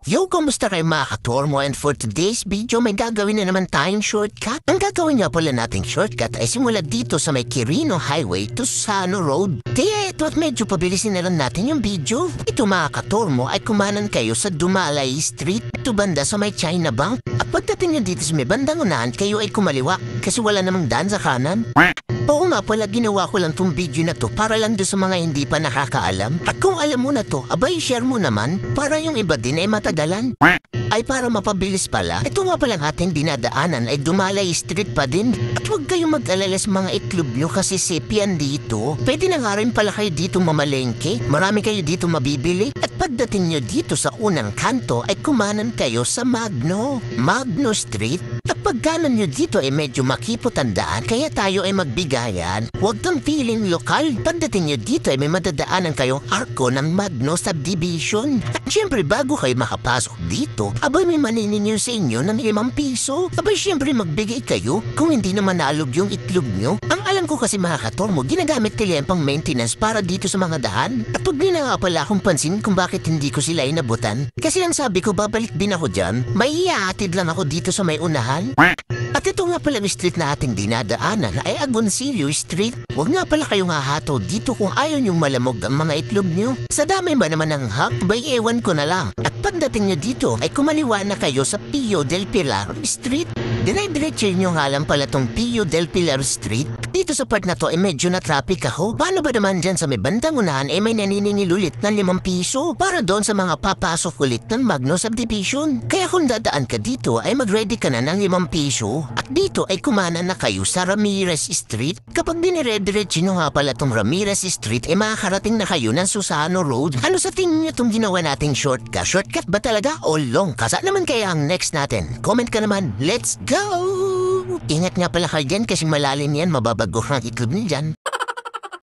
Yo, kumusta kayo mga katormo? And for today's video, may gagawin na naman tayong shortcut. Ang gagawin nga pala nating shortcut ay simula dito sa may Quirino Highway to Sano Road. Kaya ito at medyo pabilisin na lang natin yung video. Ito mga katormo ay kumanan kayo sa Dumalay Street. Ito banda sa may China Bank. At pagdating nyo dito sa may bandang unahan, kayo ay kumaliwa kasi wala namang daan sa kanan. Oo nga pala, ginawa ko lang tong video na to para lang doon sa mga hindi pa nakakaalam. At kung alam mo na to, abay share mo naman para yung iba din ay matagalan. Ay para mapabilis pala, ito nga palang ating dinadaanan ay Dumalay Street pa din. At huwag kayong mag-alala sa mga itlog nyo kasi sepian dito. Pwede na nga rin pala kayo dito mamalengke. Marami kayo dito mabibili. At pagdating nyo dito sa unang kanto ay kumanan kayo sa Magno Street. At pagkanan nyo dito ay medyo makipot ang daan kaya tayo ay magbigayan. Huwag kang feeling lokal. Pagdating nyo dito ay may madadaanan kayong arko ng Magno Subdivision. At syempre bago kayo makapasok dito, abay may manininyo sa inyo ng 5 piso. Abay syempre magbigay kayo kung hindi naman nalog yung itlog nyo. Ang alam ko kasi mga katormo, ginagamit nila yung pang maintenance para dito sa mga daan. At huwag nyo na nga pala akong pansin kung bakit hindi ko sila inabutan. Kasi ang sabi ko babalik din ako dyan, may ihahatid lang ako dito sa may unahan. At ito nga pala yung street na ating dinadaanan ay Agoncillo Street. Huwag nga pala kayong hahato dito kung ayaw nyong malamog ang mga itlog nyo. Sa dami ba naman ng hak, bay ewan ko na lang. At pagdating nyo dito ay kumaliwa na kayo sa Pio del Pilar Street. Dinay-diretso nyo nga lang pala tong Pio del Pilar Street. Dito sa part na to ay medyo na traffic ako. Paano ba naman dyan sa may bandang unahan ay may naniningil ulit ng 5 piso para doon sa mga papasok ulit ng Magno Subdivision. Kaya kung dadaan ka dito ay mag-ready ka na ng 5 piso. At dito ay kumana na kayo sa Ramirez Street. Kapag dinire-diretso nyo nga pala tong Ramirez Street ay makakarating na kayo ng Susano Road. Ano sa tingin nyo itong ginawa nating shortcut? Shortcut ba talaga o long? Kasa naman kaya ang next natin? Comment ka naman. Let's go! Ingat nga pala kayo dyan kasi malalim yan, mababago ang itlog niyo dyan.